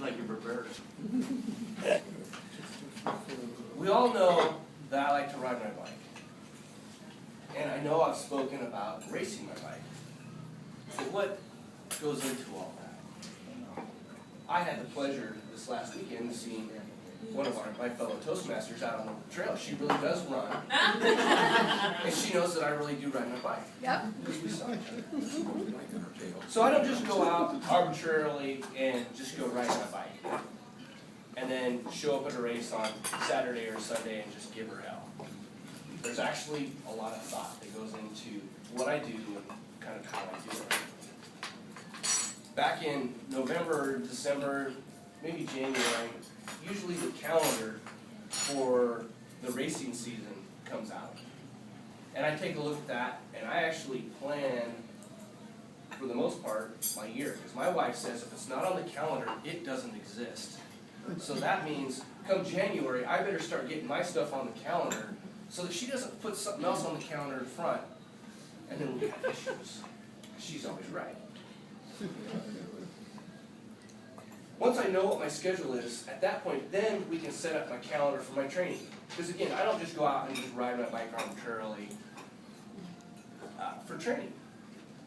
like you're prepared. We all know that I like to ride my bike. And I know I've spoken about racing my bike. But what goes into all that? I had the pleasure this last weekend of seeing one of my fellow Toastmasters out on the trail. She really does run. And she knows that I really do ride my bike. Yep. Because we saw each other. So I don't just go out arbitrarily and just go ride my bike. And then show up at a race on Saturday or Sunday and just give her hell. There's actually a lot of thought that goes into what I do and kind of how I do it. Back in November, December, maybe January, usually the calendar for the racing season comes out. And I take a look at that, and I actually plan, for the most part, my year. Because my wife says if it's not on the calendar, it doesn't exist. So that means, come January, I better start getting my stuff on the calendar so that she doesn't put something else on the calendar in front, and then we have issues. She's always right. Once I know what my schedule is, at that point, then we can set up my calendar for my training. Because again, I don't just go out and just ride my bike arbitrarily for training.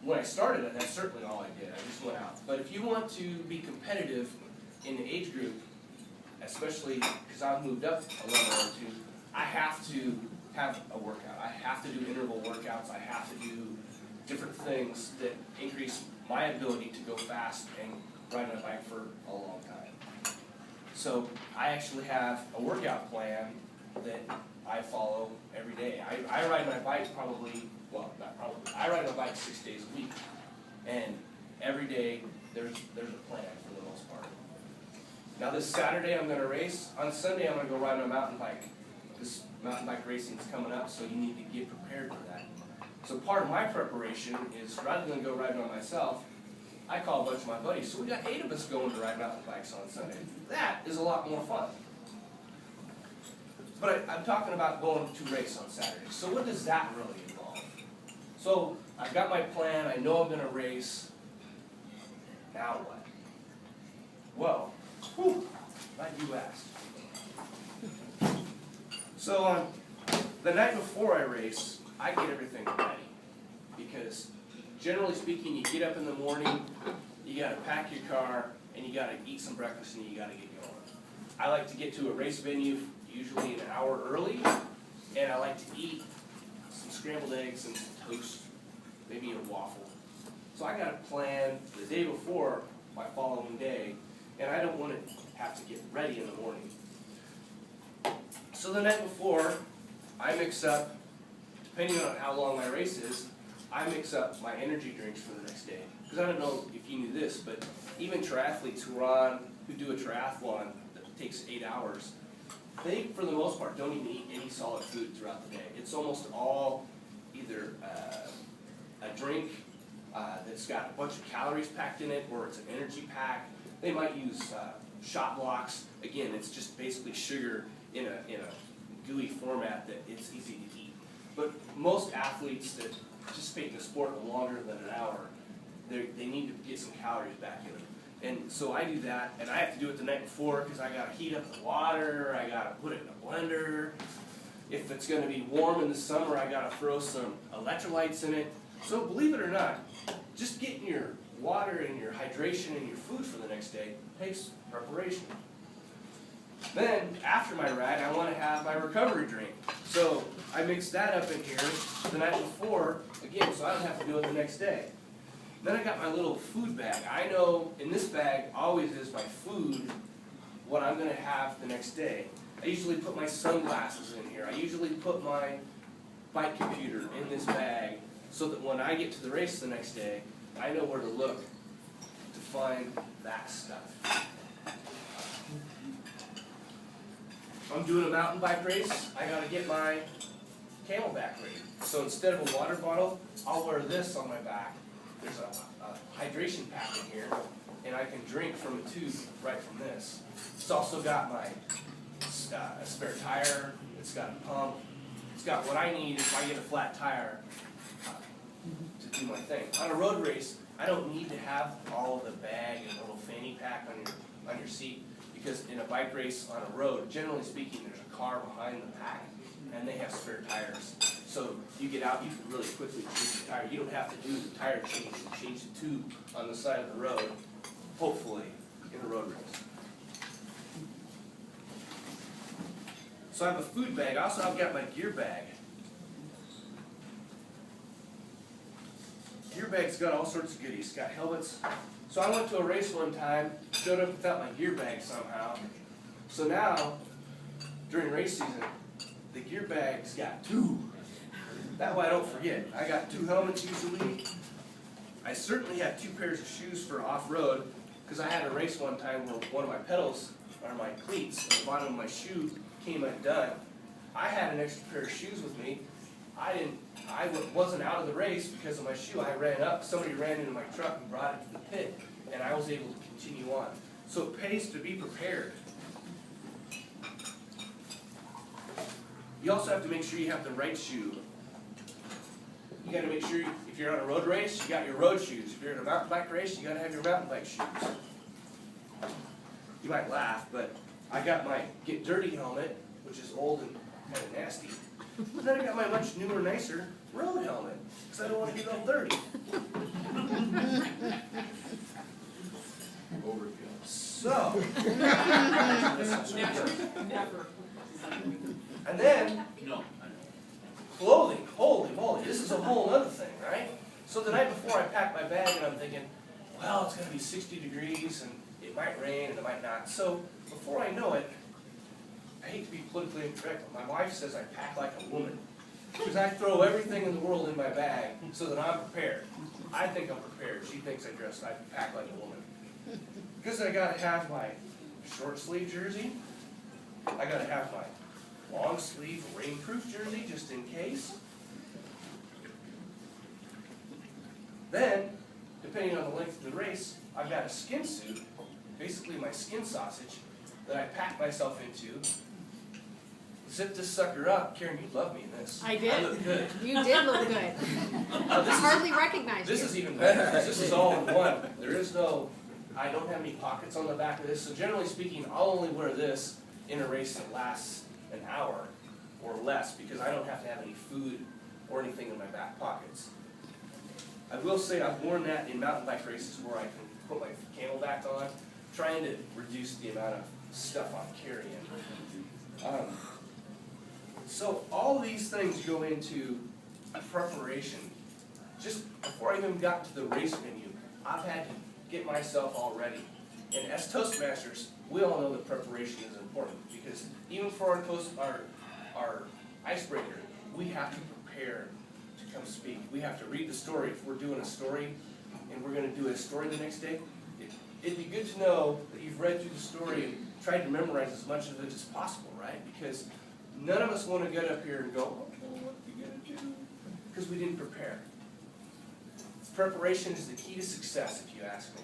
When I started it, that's certainly all I did. I just went out. But if you want to be competitive in the age group, especially because I've moved up a level or two, I have to have a workout. I have to do interval workouts. I have to do different things that increase my ability to go fast and ride my bike for a long time. So I actually have a workout plan that I follow every day. I ride my bike I ride my bike 6 days a week. And every day there's a plan for the most part. Now this Saturday I'm going to race. On Sunday I'm going to go ride my mountain bike. This mountain bike racing is coming up, so you need to get prepared for that. So part of my preparation is, rather than go riding by myself, I call a bunch of my buddies. So we got 8 of us going to ride mountain bikes on Sunday. That is a lot more fun. But I'm talking about going to race on Saturday. So what does that really involve? So I've got my plan. I know I'm going to race. Now what? Well, glad you asked. So on the night before I race, I get everything ready. Because generally speaking, you get up in the morning, you got to pack your car, and you got to eat some breakfast, and you got to get going. I like to get to a race venue usually an hour early, and I like to eat some scrambled eggs and some toast, maybe a waffle. So I got to plan the day before my following day, and I don't want to have to get ready in the morning. So the night before, I mix up, depending on how long my race is, I mix up my energy drinks for the next day. Because I don't know if you knew this, but even triathletes who do a triathlon that takes 8 hours, they, for the most part, don't even eat any solid food throughout the day. It's almost all either a drink that's got a bunch of calories packed in it, or it's an energy pack. They might use shot blocks. Again, it's just basically sugar in a gooey format that it's easy to eat. But most athletes that participate in the sport longer than an hour, they need to get some calories back in them. And so I do that, and I have to do it the night before because I got to heat up the water, I got to put it in a blender. If it's going to be warm in the summer, I got to throw some electrolytes in it. So believe it or not, just getting your water and your hydration and your food for the next day takes preparation. Then, after my ride, I want to have my recovery drink. So I mix that up in here the night before, again, so I don't have to do it the next day. Then I got my little food bag. I know in this bag always is my food, what I'm going to have the next day. I usually put my sunglasses in here. I usually put my bike computer in this bag so that when I get to the race the next day, I know where to look to find that stuff. If I'm doing a mountain bike race, I got to get my Camelback ready. So instead of a water bottle, I'll wear this on my back. There's a hydration pack in here, and I can drink from a tube right from this. It's also got my a spare tire. It's got a pump. It's got what I need if I get a flat tire to do my thing. On a road race, I don't need to have all of the bag and little fanny pack on your on your seat, because in a bike race on a road, generally speaking, there's a car behind the pack, and they have spare tires. So you get out, you can really quickly change the tire. You don't have to do the tire change and change the tube on the side of the road, hopefully, in a road race. So I have a food bag. Also, I've got my gear bag. Gear bag's got all sorts of goodies. It's got helmets. So I went to a race one time, showed up without my gear bag somehow. So now, during race season, the gear bag's got two. That way I don't forget. I got 2 helmets usually. I certainly have 2 pairs of shoes for off-road, because I had a race one time where one of my pedals, or my cleats, at the bottom of my shoe came undone. I had an extra pair of shoes with me. I wasn't out of the race because of my shoe. I ran up, somebody ran into my truck and brought it to the pit, and I was able to continue on. So it pays to be prepared. You also have to make sure you have the right shoe. You got to make sure if you're on a road race, you got your road shoes. If you're in a mountain bike race, you got to have your mountain bike shoes. You might laugh, but I got my Get Dirty helmet, which is old and kind of nasty. But then I got my much newer, nicer road helmet, because I don't want to get all dirty. Overkill. So, Never. and then No. clothing. Holy moly, this is a whole other thing, right? So the night before I packed my bag, and I'm thinking, well, it's going to be 60 degrees, and it might rain, and it might not. So before I know it, I hate to be politically incorrect, but my wife says I pack like a woman. Because I throw everything in the world in my bag so that I'm prepared. I think I'm prepared. She thinks I pack like a woman. Because I got to have my short sleeve jersey. I got to have my long sleeve rainproof jersey just in case. Then, depending on the length of the race, I've got a skin suit, basically my skin sausage, that I pack myself into. Zip this sucker up. Karen, you love me in this. I did. I look good. You did look good. This I is- hardly recognized This you. is even better, because this is all in one. There is no, I don't have any pockets on the back of this, so generally speaking, I'll only wear this in a race that lasts an hour or less, because I don't have to have any food or anything in my back pockets. I will say I've worn that in mountain bike races where I can put my camelback on, trying to reduce the amount of stuff I'm carrying. So all these things go into a preparation. Just before I even got to the race venue, I've had to get myself all ready. And as Toastmasters, we all know that preparation is important, because even for our icebreaker, we have to prepare to come speak. We have to read the story. If we're doing a story and we're going to do a story the next day, it'd be good to know that you've read through the story and tried to memorize as much of it as possible, right? Because none of us want to get up here and go, oh, what are you going to do? Because we didn't prepare. Preparation is the key to success, if you ask me.